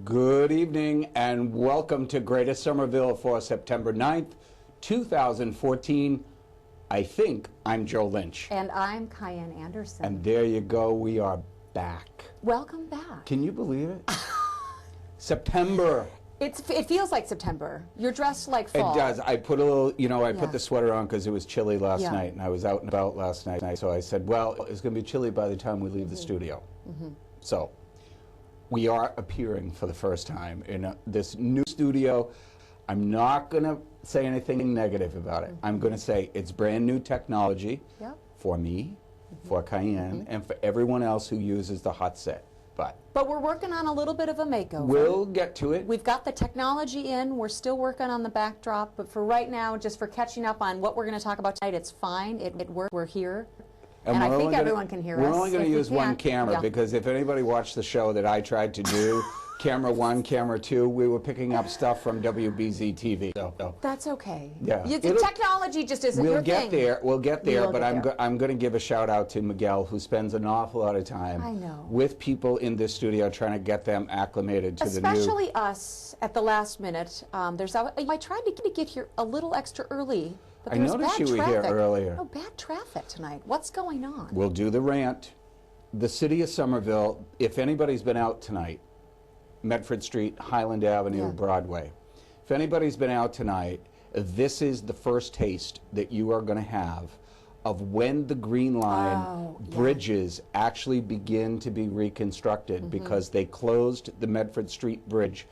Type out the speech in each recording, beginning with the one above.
Good evening and welcome to Greater Somerville for September 9th, 2014. I think I'm Joe Lynch. And I'm KyAnn Anderson. And there you go, we are back. Welcome back. Can you believe it? September. It feels like September. You're dressed like fall. It does. I put a little, I put the sweater on because it was chilly last night and I was out and about last night. So I said, well, it's going to be chilly by the time we leave the studio. So we are appearing for the first time in this new studio. I'm not going to say anything negative about it. I'm going to say it's brand new technology for me, for KyAnn, and for everyone else who uses the hot set. But we're working on a little bit of a makeover. We'll get to it. We've got the technology in. We're still working on the backdrop. But for right now, just for catching up on what we're going to talk about tonight, it's fine. It works. We're here. And I think everyone can hear us. We're only going to use one camera because if anybody watched the show that I tried to do, camera one, camera two, we were picking up stuff from WBZ TV. So. That's okay. Yeah. The technology just isn't your thing. We'll get there, but I'm going to give a shout out to Miguel, who spends an awful lot of time with people in this studio trying to get them acclimated to the new. Especially us at the last minute. I tried to get here a little extra early. But I noticed you were here earlier. Oh, bad traffic tonight. What's going on? We'll do the rant. The city of Somerville, if anybody's been out tonight, Medford Street, Highland Avenue, Broadway. If anybody's been out tonight, this is the first taste that you are going to have of when the Green Line bridges actually begin to be reconstructed because they closed the Medford Street Bridge.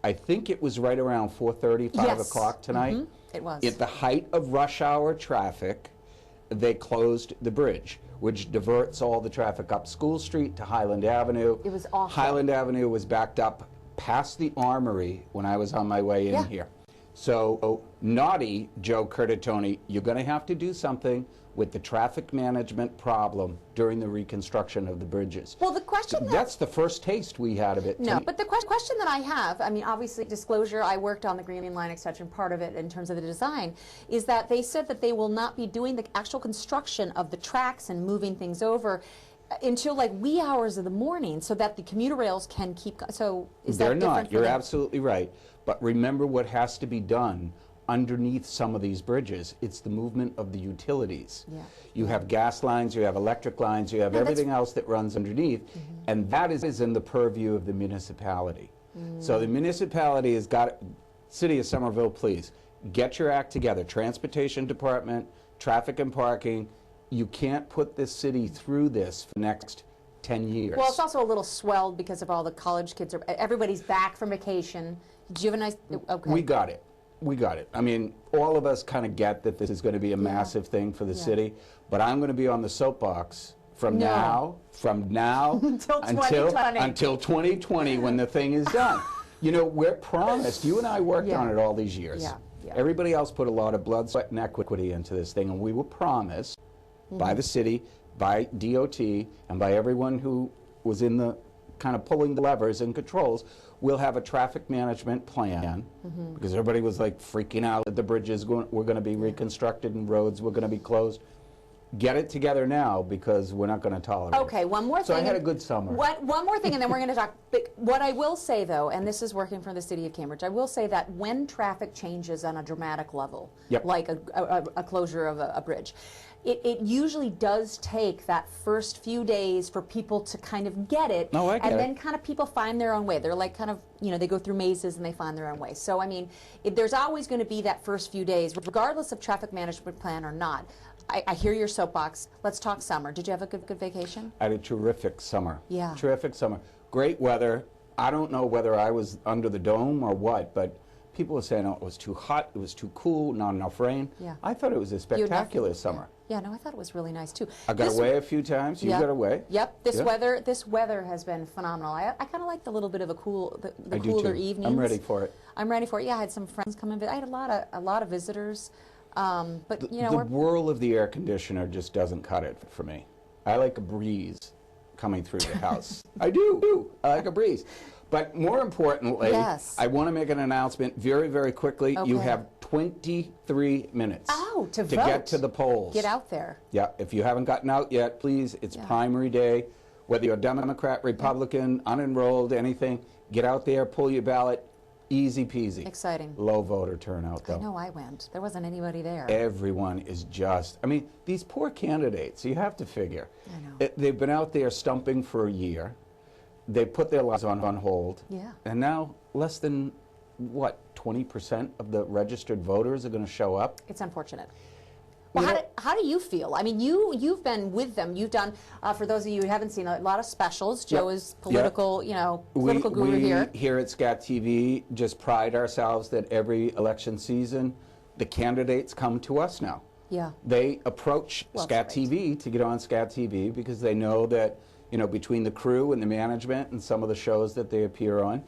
I think it was right around 4:30, 5 o'clock tonight. It was. At the height of rush hour traffic, they closed the bridge, which diverts all the traffic up School Street to Highland Avenue. It was awful. Highland Avenue was backed up past the Armory when I was on my way in here. So, naughty Joe Curtatone, you're going to have to do something with the traffic management problem during the reconstruction of the bridges. Well, the question that's the first taste we had of it. No, but the question that I have, I mean, obviously, disclosure, I worked on the Green Line extension, part of it in terms of the design, is that they said that they will not be doing the actual construction of the tracks and moving things over until like wee hours of the morning so that the commuter rails can keep, so is that different? They're not, you're absolutely right. But remember what has to be done underneath some of these bridges. It's the movement of the utilities. You have gas lines, you have electric lines, you have everything else that runs underneath, and that is in the purview of the municipality. So the municipality has got, City of Somerville, please, get your act together. Transportation Department, traffic and parking, you can't put this city through this for the next 10 years. Well, it's also a little swelled because of all the college kids, everybody's back from vacation. Did you have a nice, We got it. We got it. I mean, all of us kind of get that this is going to be a massive thing for the city, but I'm going to be on the soapbox from now until 2020 when the thing is done. You know, we're promised, you and I worked on it all these years. Everybody else put a lot of blood, sweat, and equity into this thing, and we were promised by the city, by DOT, and by everyone who was in the kind of pulling the levers and controls, we'll have a traffic management plan because everybody was like freaking out that the bridges were going to be reconstructed and roads were going to be closed. Get it together now because we're not going to tolerate it. Okay, one more thing. So I had a good summer. One more thing and then we're going to talk. What I will say though, and this is working for the city of Cambridge, I will say that when traffic changes on a dramatic level, like a closure of a bridge, it usually does take that first few days for people to kind of get it, and then kind of people find their own way. They're like kind of, they go through mazes and they find their own way. So, I mean, there's always going to be that first few days, regardless of traffic management plan or not. I hear your soapbox. Let's talk summer. Did you have a good vacation? I had a terrific summer. Yeah. Terrific summer. Great weather. I don't know whether I was under the dome or what, but people were saying, oh, it was too hot, it was too cool, not enough rain. I thought it was a spectacular summer. Yeah, no, I thought it was really nice too. I got away a few times. You got away. Yep. This weather has been phenomenal. I kind of like the little bit of a the cooler evenings. I'm ready for it. I'm ready for it. Yeah, I had some friends come in. I had a lot of visitors. But the whirl of the air conditioner just doesn't cut it for me. I like a breeze coming through the house. I do. I like a breeze. But more importantly, I want to make an announcement very, very quickly. You have 23 minutes to vote. Get to the polls. Get out there. Yeah, if you haven't gotten out yet, please, it's primary day. Whether you're Democrat, Republican, unenrolled, anything, Get out there, pull your ballot, easy peasy. Exciting. Low voter turnout, though. I know I went. There wasn't anybody there. Everyone is just, I mean, these poor candidates, you have to figure. I know. They've been out there stumping for a year. They put their lives on hold. Yeah. And now less than, what, 20% of the registered voters are going to show up? It's unfortunate. Well, how do you feel? I mean, you've been with them. You've done, for those of you who haven't seen, a lot of specials. Joe is political, political guru here. We here at SCAT TV just pride ourselves that every election season, the candidates come to us now. Yeah. They approach SCAT TV to get on SCAT TV because they know that, between the crew and the management and some of the shows that they appear on,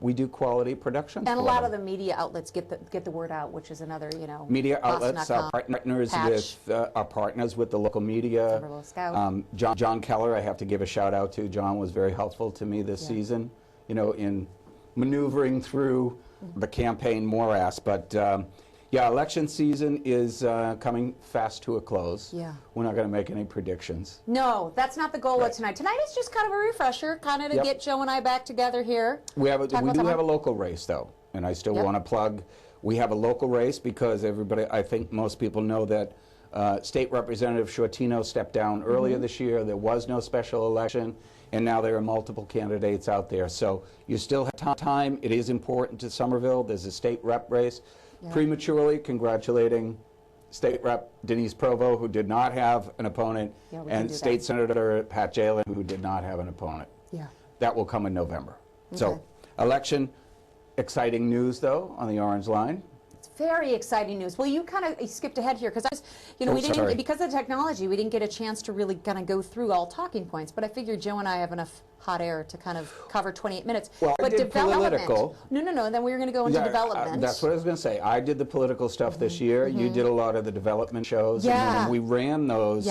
we do quality productions. And a lot of the media outlets get the word out, which is another, media outlets are partners with the local media. Somerville Scout. John Keller, I have to give a shout out to. John was very helpful to me this season, in maneuvering through the campaign morass. But election season is coming fast to a close. Yeah. We're not going to make any predictions. No, that's not the goal of tonight. Tonight is just kind of a refresher, kind of to get Joe and I back together here. We do have a local race, though, and I still want to plug. We have a local race because I think most people know that State Representative Shortino stepped down earlier this year. There was no special election, and now there are multiple candidates out there. So you still have time. It is important to Somerville. There's a state rep race. Prematurely congratulating State Rep Denise Provo, who did not have an opponent, and State Senator Pat Jalen, who did not have an opponent. Yeah. That will come in November. So, election, exciting news, though, on the Orange Line. Very exciting news. Well, you kind of skipped ahead here because because of the technology, we didn't get a chance to really kind of go through all talking points. But I figured Joe and I have enough hot air to kind of cover 28 minutes. Well, but I did political. No. Then we were going to go into development. That's what I was going to say. I did the political stuff this year. You did a lot of the development shows. Yeah. And we ran those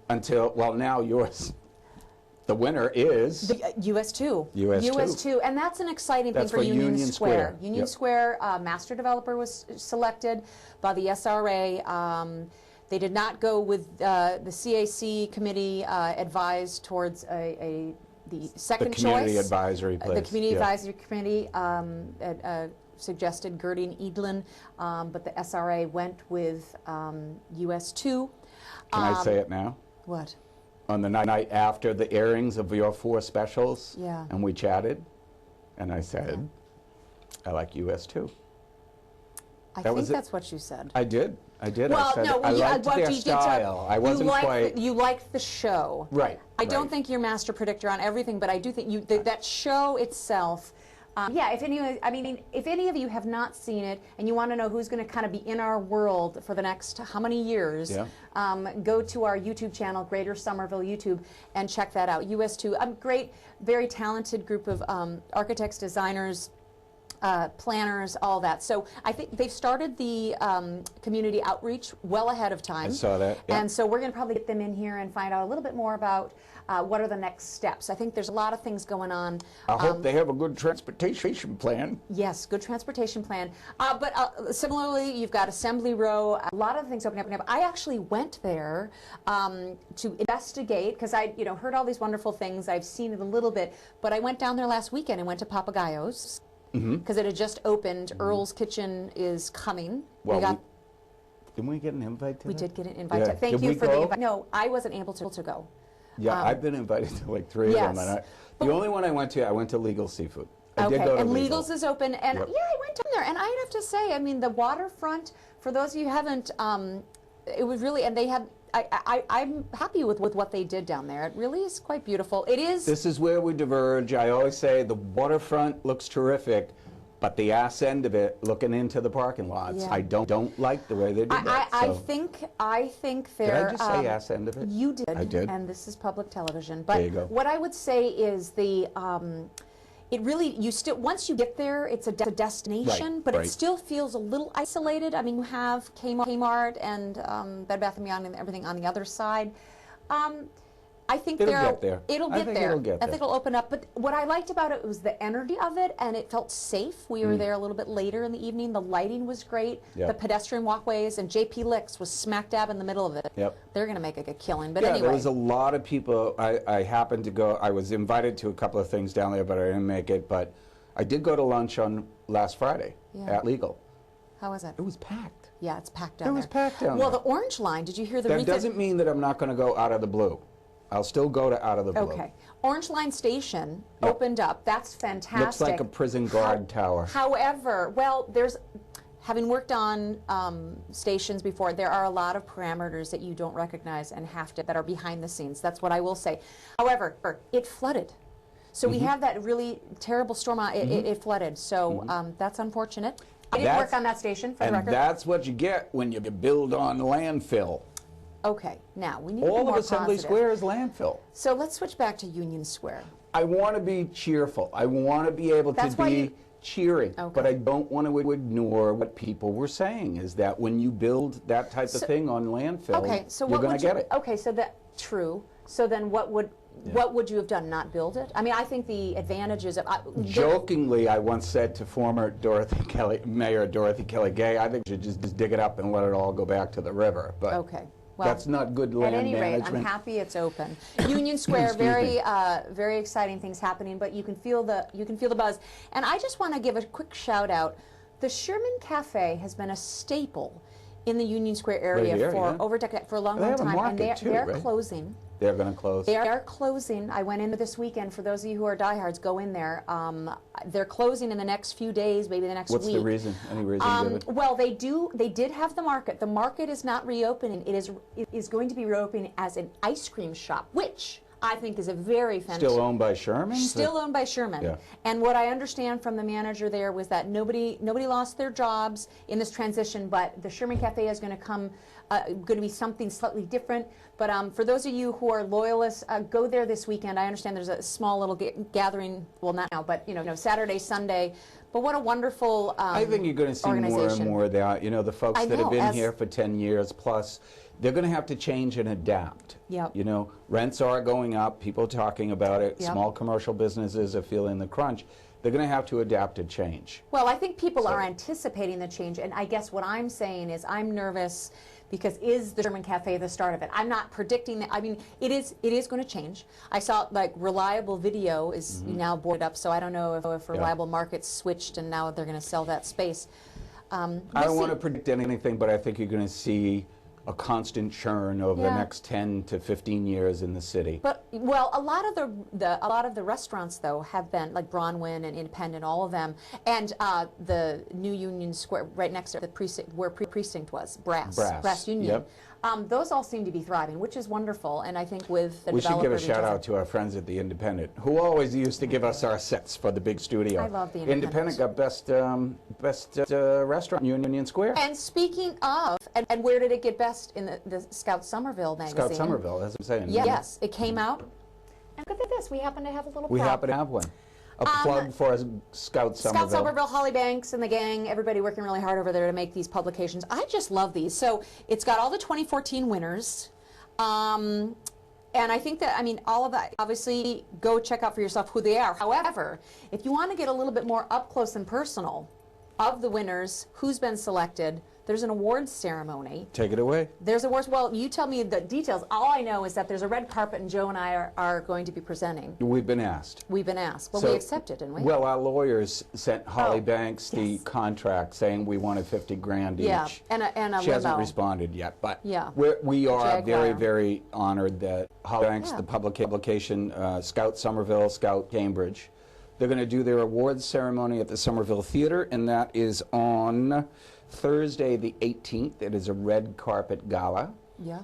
until, well, now yours. The winner is the, US2. US2. And that's an exciting thing for Union Square. Union Square master developer was selected by the SRA. They did not go with the CAC committee advised towards the second choice. The community advisory place. The community advisory committee suggested Gertie and Edlin, but the SRA went with US2. Can I say it now? What? On the night after the airings of your 4 specials, and we chatted, and I said, I like US2. I think that's what you said. I did. Well, I said, I liked their style. I wasn't quite... You liked the show. Right. I don't think you're master predictor on everything, but I do think that show itself... if any of you have not seen it and you want to know who's going to kind of be in our world for the next how many years, go to our YouTube channel, Greater Somerville YouTube, and check that out. US2, a great, very talented group of architects, designers, planners, all that. So I think they've started the community outreach well ahead of time. I saw that. Yeah. And so we're going to probably get them in here and find out a little bit more about what are the next steps. I think there's a lot of things going on. I hope they have a good transportation plan. Yes, good transportation plan. But similarly, you've got Assembly Row, a lot of things opening up. I actually went there to investigate because I heard all these wonderful things. I've seen it a little bit, but I went down there last weekend and went to Papagayo's. Because it had just opened. Earl's Kitchen is coming. Well, didn't we get an invite to that? We did get an invite. Thank you for the invite. No, I wasn't able to go. Yeah, I've been invited to like 3 of them. And the only one I went to Legal Seafood. I did go to and Legal. Legals is open. And I went down there. And I'd have to say, I mean, the waterfront, for those of you who haven't, it was really, and they had, I'm happy with what they did down there. It really is quite beautiful. It is. This is where we diverge. I always say the waterfront looks terrific, but the ass end of it, looking into the parking lots, I don't like the way they did that. I think they're. Did I just say ass end of it? You did. I did. And this is public television. But there you go. What I would say is it really, once you get there, it's a destination, but it still feels a little isolated. I mean, you have Kmart and Bed Bath & Beyond and everything on the other side. I think it'll get there. It'll get there. I think it'll open up. But what I liked about it was the energy of it, and it felt safe. We were there a little bit later in the evening. The lighting was great. The pedestrian walkways, and JP Licks was smack dab in the middle of it. They're going to make a killing. But anyway. There was a lot of people. I happened to go. I was invited to a couple of things down there, but I didn't make it. But I did go to lunch on last Friday at Legal. How was it? It was packed. Yeah, it's packed down there. It was packed down there. Well, the Orange Line, did you hear the That doesn't mean that I'm not going to go out of the blue. I'll still go to out of the blue. Okay. Orange Line Station opened up. That's fantastic. Looks like a prison guard tower. However, well, having worked on stations before, there are a lot of parameters that you don't recognize and that are behind the scenes. That's what I will say. However, it flooded. So we have that really terrible storm. It flooded. So that's unfortunate. I didn't work on that station, for the record. And that's what you get when you build on landfill. Okay, now we need to be more All of Assembly positive. Square is landfill. So let's switch back to Union Square. I want to be cheerful. I want to be able to be cheering, but I don't want to ignore what people were saying, is that when you build that type of thing on landfill, you're going to get it. Okay, so true. So then what would you have done? Not build it? I mean, I think the advantages of... Jokingly, I once said to former Mayor Dorothy Kelly Gay, I think you should just dig it up and let it all go back to the river. But well, that's not good land management. At any rate, I'm happy it's open. Union Square, very exciting things happening, but you can feel the buzz. And I just want to give a quick shout out. The Sherman Cafe has been a staple in the Union Square area for a long time, and they're closing. They're going to close. They are closing. I went into this weekend. For those of you who are diehards, go in there. They're closing in the next few days, maybe the next week. What's the reason? Any reason given? Well, they did have the market. The market is not reopening. It is going to be reopening as an ice cream shop, which I think is a very fantastic. Still owned by Sherman? Still owned by Sherman. Yeah. And what I understand from the manager there was that nobody lost their jobs in this transition, but the Sherman Cafe is going to be something slightly different. But for those of you who are loyalists, go there this weekend. I understand there's a small little gathering, well, not now, but Saturday, Sunday. But what a wonderful I think you're going to see more and more of that. You know, the folks that have been here for 10 years plus, they're going to have to change and adapt. Yep. You know, rents are going up, people talking about it, small commercial businesses are feeling the crunch. They're going to have to adapt to change. Well, I think people are anticipating the change, and I guess what I'm saying is I'm nervous because is the Sherman Cafe the start of it? I'm not predicting that. I mean, it is going to change. I saw Reliable Video is now boarded up, so I don't know if Reliable Markets switched and now they're going to sell that space. I don't want to predict anything, but I think you're going to see a constant churn over the next 10 to 15 years in the city. But well, a lot of the restaurants though have been like Bronwyn and Independent, all of them, and the new Union Square right next to the precinct where precinct was Brass Union. Yep. Those all seem to be thriving, which is wonderful. And I think with the we should give a shout out to our friends at the Independent, who always used to give us our sets for the big studio. I love the Independent got best restaurant in Union Square. And speaking of, and where did it get best in the Scout Somerville magazine? Scout Somerville, as I'm saying. Yes, it came out. And look at this, we happen to have a little. We happen to have one. A plug for Scout Somerville. Scout Somerville, Holly Banks and the gang, everybody working really hard over there to make these publications. I just love these. So it's got all the 2014 winners. And I think that, I mean, all of that, obviously, go check out for yourself who they are. However, if you want to get a little bit more up close and personal of the winners, who's been selected, there's an awards ceremony. Take it away. There's awards. Well, you tell me the details. All I know is that there's a red carpet, and Joe and I are going to be presenting. We've been asked. We've been asked. Well, we accepted, didn't we? Well, our lawyers sent Holly Banks the contract saying we wanted 50 grand each. Yeah, and a She hasn't responded yet, but yeah. we are very, very honored that Holly Banks, the publication, Scout Somerville, Scout Cambridge, they're going to do their awards ceremony at the Somerville Theater, and that is on Thursday the 18th. It is a red carpet gala. Yeah.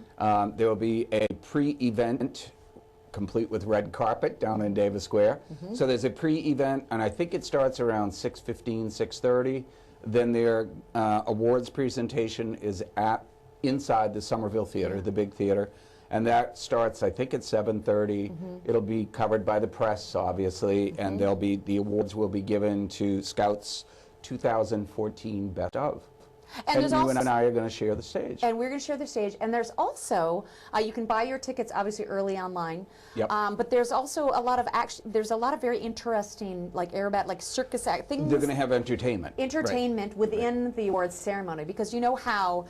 There will be a pre-event complete with red carpet down in Davis Square. So there's a pre-event, and I think it starts around 6:15, 6:30. Then their awards presentation is inside the Somerville Theater, the big theater. And that starts, I think, at 7:30. It'll be covered by the press, obviously, and the awards will be given to Scouts 2014 Best of. And you and I are going to share the stage. And we're going to share the stage. And there's also, you can buy your tickets obviously early online. Yep. But there's also a lot of there's a lot of very interesting like circus things. They're going to have entertainment. Entertainment within the awards ceremony, because you know how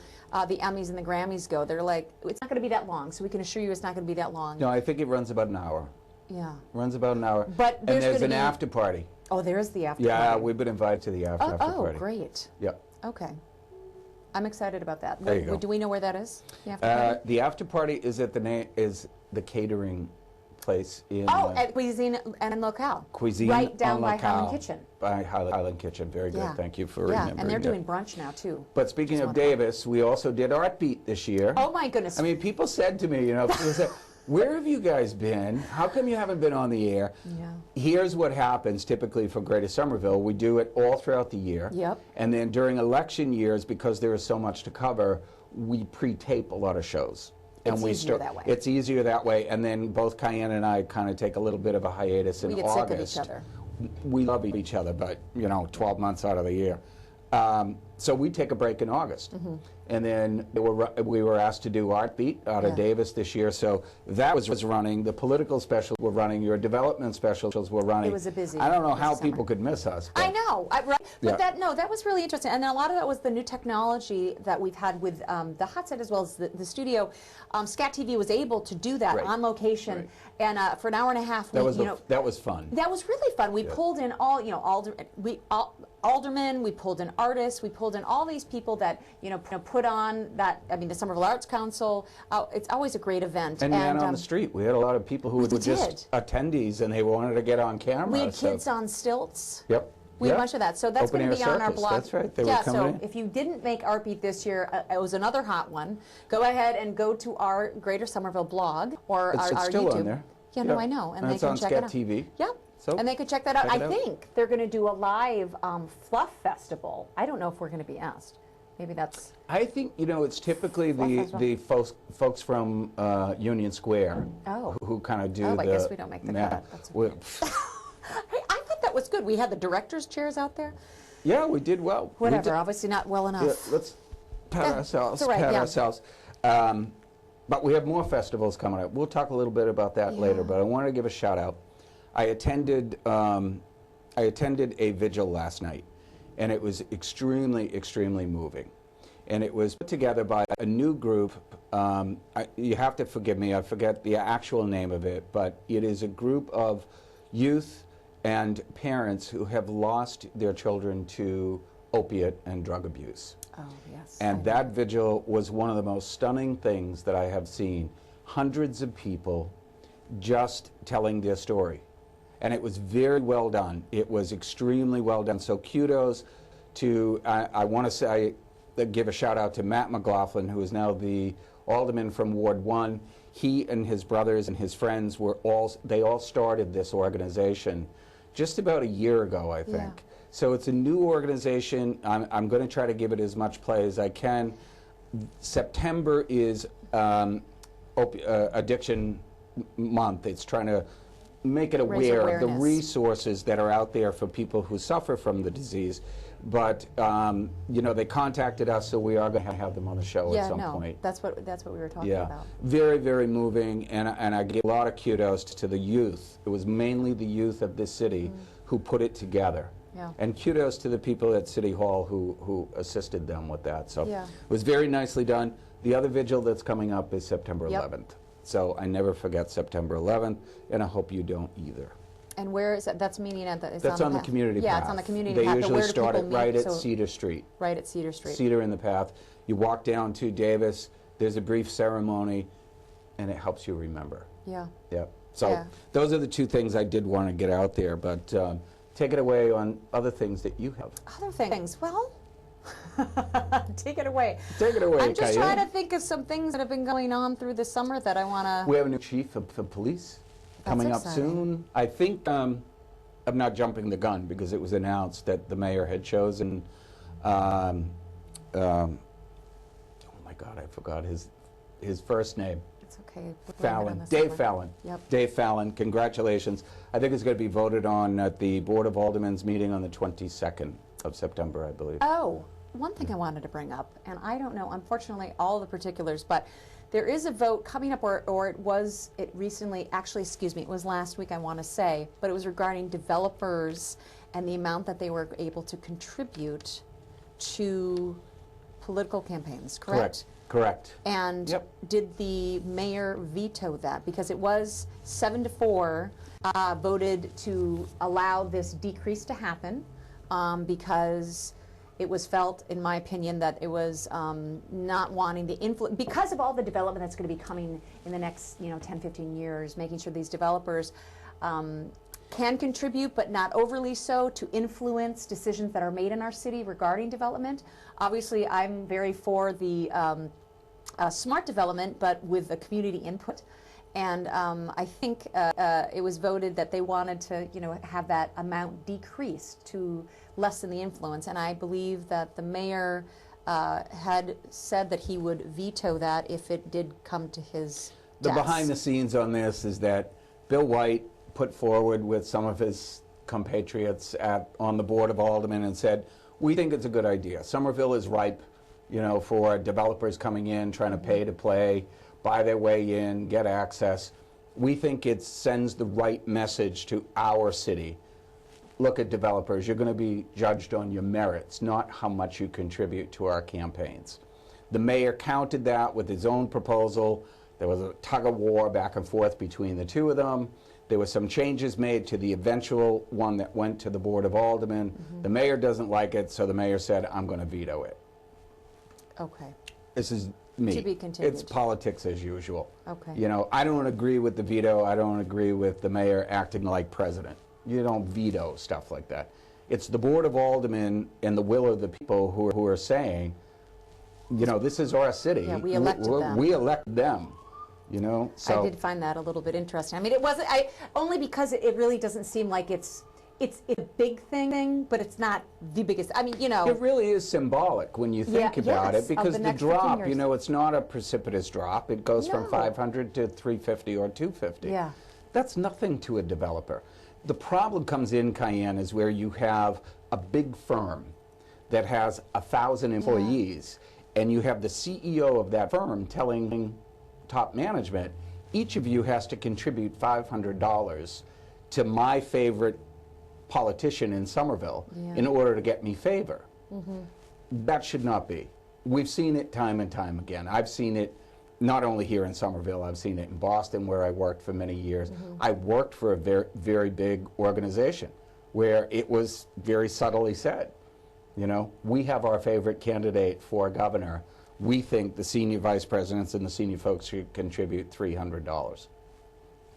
the Emmys and the Grammys go. They're like, it's not going to be that long, so we can assure you it's not going to be that long. No, I think it runs about an hour. Yeah. Runs about an hour. But there's an after party. Oh, there is the after Yeah, party. we've been invited to the after party. Oh, great. Yep. Okay. I'm excited about that. There you go. Do we know where that is? The after party is at the catering place in at Cuisine and Locale. Cuisine right down by Locale, Highland Kitchen. By Highland Kitchen. Very good. Thank you for remembering. And they're doing brunch now too. But speaking of Davis, we also did Art Beat this year. Oh my goodness. I mean, people said to me, people said, where have you guys been? How come you haven't been on the air? Yeah. Here's what happens typically for Greater Somerville. We do it all throughout the year. Yep. And then during election years, because there is so much to cover, we pre-tape a lot of shows. It's easier that way. It's easier that way. And then both KyAnn and I kind of take a little bit of a hiatus in August. We get sick of each other. We love each other, but 12 months out of the year. So we take a break in August. And then we were asked to do Art Beat out of Davis this year. So that was running. The political specials were running. Your development specials were running. It was a busy I don't know how summer. people could miss us. I know. Right? But that was really interesting. And then a lot of that was the new technology that we've had with the hot set as well as the studio. Scat TV was able to do that on location. And for an hour and a half, that was fun. That was really fun. We pulled in aldermen, we pulled in artists, we pulled in all these people that put on that. I mean, the Somerville Arts Council. It's always a great event. And man on the street, we had a lot of people who were just attendees and they wanted to get on camera. We had kids on stilts. Yep. We had a bunch of that. So that's going to be on our blog. That's right. They were coming so in. if you didn't make Art Beat this year, it was another hot one. Go ahead and go to our Greater Somerville blog or our still YouTube. on there. Yeah, no, I know. And they it's can on check Scat it out. TV. Yep. So and they could check that out. I think they're going to do a live fluff festival. I don't know if we're going to be asked. Maybe that's... I think, it's typically the folks from Union Square who kind of do I guess we don't make the cut. That's okay. Hey, I thought that was good. We had the director's chairs out there. Yeah, we did well. Whatever, obviously not well enough. Yeah, let's pat ourselves. But we have more festivals coming up. We'll talk a little bit about that later, but I wanted to give a shout out. I attended a vigil last night, and it was extremely, extremely moving. And it was put together by a new group. You have to forgive me, I forget the actual name of it, but it is a group of youth and parents who have lost their children to opiate and drug abuse. Oh, yes. And that vigil was one of the most stunning things that I have seen. Hundreds of people just telling their story. And it was very well done. It was extremely well done. So kudos to, I want to say, give a shout out to Matt McLaughlin, who is now the alderman from Ward 1. He and his brothers and his friends they all started this organization just about a year ago, I think. Yeah. So it's a new organization. I'm going to try to give it as much play as I can. September is addiction month. It's trying to make it aware of the resources that are out there for people who suffer from the disease. But they contacted us, so we are going to have them on the show at some point. That's what we were talking about. Very, very moving, and I give a lot of kudos to the youth. It was mainly the youth of this city who put it together. Yeah. And kudos to the people at City Hall who assisted them with that. So it was very nicely done. The other vigil that's coming up is September 11th. So I never forget September 11th, and I hope you don't either. And where is that? That's meaning at the... That's on the community path. Yeah, it's on the community path. They usually start it right at Cedar Street. Right at Cedar Street. Cedar in the path. You walk down to Davis. There's a brief ceremony, and it helps you remember. Yeah. Yep. So those are the two things I did want to get out there. But take it away on other things that you have. Other things? Well... Take it away. Take it away, I'm just KyAnn. trying to think of some things that have been going on through the summer that I want to... We have a new chief of police coming up soon. I think, I'm not jumping the gun because it was announced that the mayor had chosen, oh my God, I forgot his first name. It's okay. Fallon, Dave Fallon. Yep. Dave Fallon, congratulations. I think it's going to be voted on at the Board of Aldermen's meeting on the 22nd of September, I believe. Oh, one thing I wanted to bring up, and I don't know, unfortunately, all the particulars, but there is a vote coming up, or it was last week, I want to say, but it was regarding developers and the amount that they were able to contribute to political campaigns, correct? Correct. And did the mayor veto that? Because it was 7-4 voted to allow this decrease to happen because it was felt, in my opinion, that it was not wanting the influence, because of all the development that's going to be coming in the next 10, 15 years, making sure these developers can contribute, but not overly so, to influence decisions that are made in our city regarding development. Obviously, I'm very for the smart development, but with the community input. And I think it was voted that they wanted to, have that amount decreased to lessen the influence. And I believe that the mayor had said that he would veto that if it did come to his desk. The behind the scenes on this is that Bill White put forward with some of his compatriots on the Board of Aldermen and said, we think it's a good idea. Somerville is ripe, for developers coming in, trying to pay to play, buy their way in, get access. We think it sends the right message to our city. Look at developers, you're going to be judged on your merits, not how much you contribute to our campaigns. The mayor countered that with his own proposal. There was a tug of war back and forth between the two of them. There were some changes made to the eventual one that went to the Board of Aldermen. The mayor doesn't like it, so the mayor said, I'm going to veto it. Okay. This is me. To be continued. It's politics as usual. Okay. I don't agree with the veto. I don't agree with the mayor acting like president. You don't veto stuff like that. It's the Board of Aldermen and the will of the people who are saying, this is our city. Yeah, we elected them. We elect them. So I did find that a little bit interesting. I mean, it wasn't only because it really doesn't seem like it's a big thing, but it's not the biggest. I mean, it really is symbolic when you think about it, because the drop, it's not a precipitous drop. It goes from 500 to 350 or 250. Yeah, that's nothing to a developer. The problem comes in, KyAnn, is where you have a big firm that has 1,000 employees, and you have the CEO of that firm telling top management, each of you has to contribute $500 to my favorite politician in Somerville in order to get me favor. That should not be. We've seen it time and time again. I've seen it not only here in Somerville, I've seen it in Boston, where I worked for many years. I worked for a very, very big organization where it was very subtly said, we have our favorite candidate for governor. We think the senior vice presidents and the senior folks should contribute $300.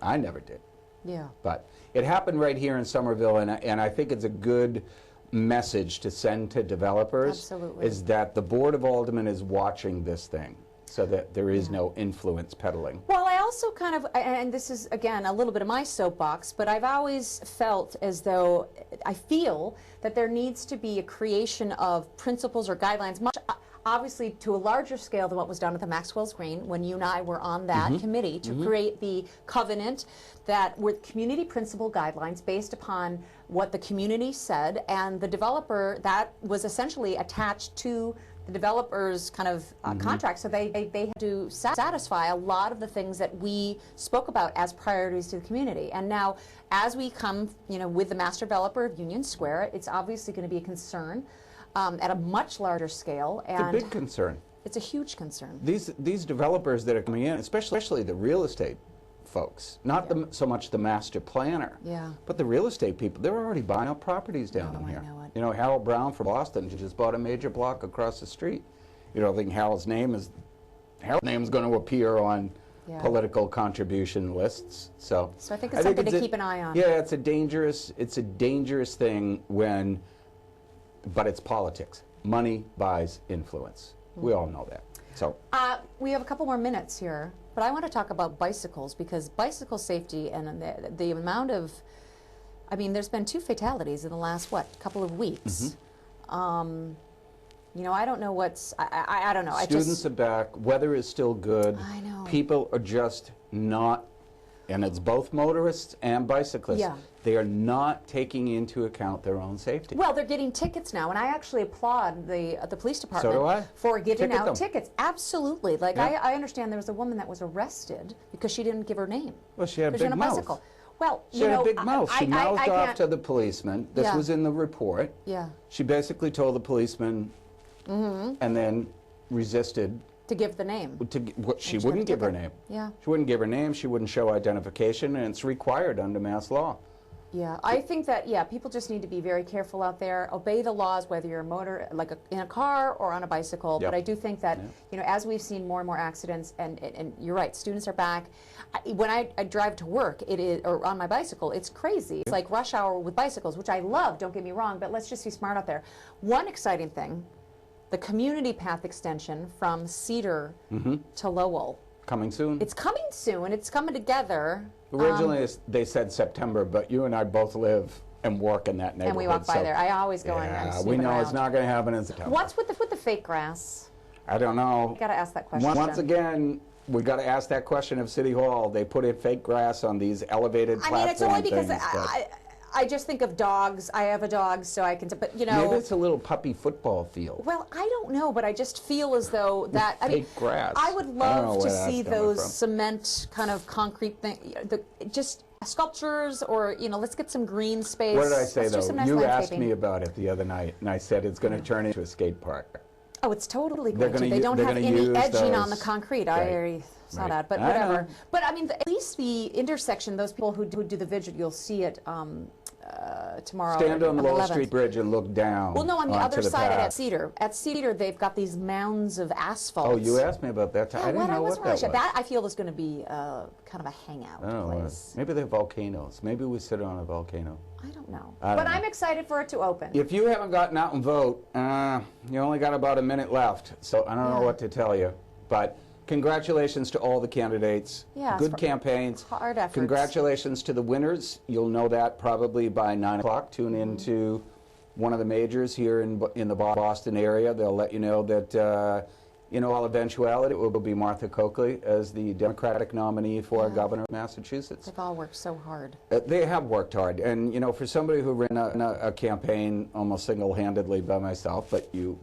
I never did. Yeah. But it happened right here in Somerville, and I think it's a good message to send to developers. Absolutely. Is that the Board of Aldermen is watching this thing, so that there is no influence peddling. Well, I also kind of, and this is, again, a little bit of my soapbox, but I've always felt as though, I feel that there needs to be a creation of principles or guidelines, much obviously to a larger scale than what was done at the Maxwell's Green when you and I were on that committee to create the covenant that with community principle guidelines based upon what the community said, and the developer, that was essentially attached to the developer's kind of contract, so they had to satisfy a lot of the things that we spoke about as priorities to the community. And now, as we come, with the master developer of Union Square, it's obviously going to be a concern at a much larger scale. And it's a big concern. It's a huge concern. These developers that are coming in, especially the real estate folks, not so much the master planner, but the real estate people, they're already buying up properties down in here. I know it. Harold Brown from Boston just bought a major block across the street. You don't think Harold's name is going to appear on political contribution lists. So I think it's something to keep an eye on. Yeah, it's a dangerous thing but it's politics. Money buys influence. We all know that. So we have a couple more minutes here, but I want to talk about bicycles, because bicycle safety and the amount of, there's been 2 fatalities in the last, couple of weeks. I don't know what's, I don't know. Students are back, weather is still good. I know. People are just not, and it's both motorists and bicyclists. Yeah. They are not taking into account their own safety. Well, they're getting tickets now, and I actually applaud the police department So do I. for giving out tickets. Absolutely. Like, Yeah. I understand there was a woman that was arrested because she didn't give her name. Well, she had a big mouth. Bicycle. Well, She had a big mouth. She mouthed off to the policeman. This was in the report. Yeah. She basically told the policeman and then resisted To give the name. She wouldn't give her name. Yeah. She wouldn't give her name. She wouldn't show identification, and it's required under mass law. Yeah, I think that, yeah, people just need to be very careful out there, obey the laws, whether you're in a car or on a bicycle. Yep. But I do think that, you know, as we've seen more and more accidents, and you're right, students are back. When I drive to work, or on my bicycle, it's crazy. It's like rush hour with bicycles, which I love, don't get me wrong, but let's just be smart out there. One exciting thing, the community path extension from Cedar to Lowell. Coming soon? It's coming soon. It's coming together. Originally, they said September, but you and I both live and work in that neighborhood. And we walk by there. I always go and snoop we know around. It's not going to happen in September. What's with the fake grass? I don't know. You got to ask that question. Once again, we got to ask that question of City Hall. They put in fake grass on these elevated platform I mean, it's only because things, I just think of dogs. I have a dog, so I can. But you know, maybe it's a little puppy football field. Well, I don't know, but I just feel as though that. I mean, grass. I would love to see those cement kind of concrete just sculptures, or you know, let's get some green space. What did I say though? Nice you asked me about it the other night, and I said it's going to turn into a skate park. Oh, it's totally going to. They don't have any edging on the concrete. Right. I already saw that, but whatever. But I mean, at least the intersection, those people who do the vigil, you'll see it tomorrow. Stand on the Lowell Street Bridge and look down. Well, no, on the other side at Cedar. At Cedar, they've got these mounds of asphalt. Oh, you asked me about that. Yeah, I didn't know what that was. That I feel is going to be kind of a hangout place. Maybe they're volcanoes. Maybe we sit on a volcano. I don't know. But I'm excited for it to open. If you haven't gotten out and vote, you only got about a minute left. So I don't know what to tell you. But congratulations to all the candidates. Yeah, good campaigns. Hard efforts. Congratulations to the winners. You'll know that probably by 9 o'clock. Tune in to one of the majors here in the Boston area. They'll let you know that, in all eventuality, it will be Martha Coakley as the Democratic nominee for governor of Massachusetts. They've all worked so hard. They have worked hard. And, you know, for somebody who ran a campaign almost single-handedly by myself, but you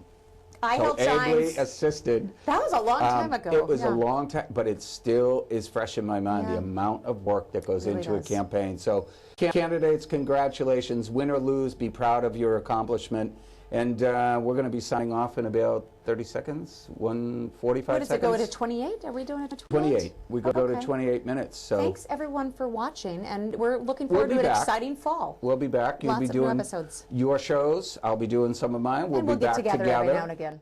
ably assisted. That was a long time ago. It was a long time, but it still is fresh in my mind, the amount of work that goes into a campaign. So candidates, congratulations. Win or lose, be proud of your accomplishment. And we're going to be signing off in about 30 seconds, 45 seconds. What does it go to 28? Are we doing it to 28? 28. We go to 28 minutes. So thanks everyone for watching, and we're looking forward to an exciting fall. We'll be back. You'll be doing episodes. Your shows. I'll be doing some of mine. We'll be get back together every now and again.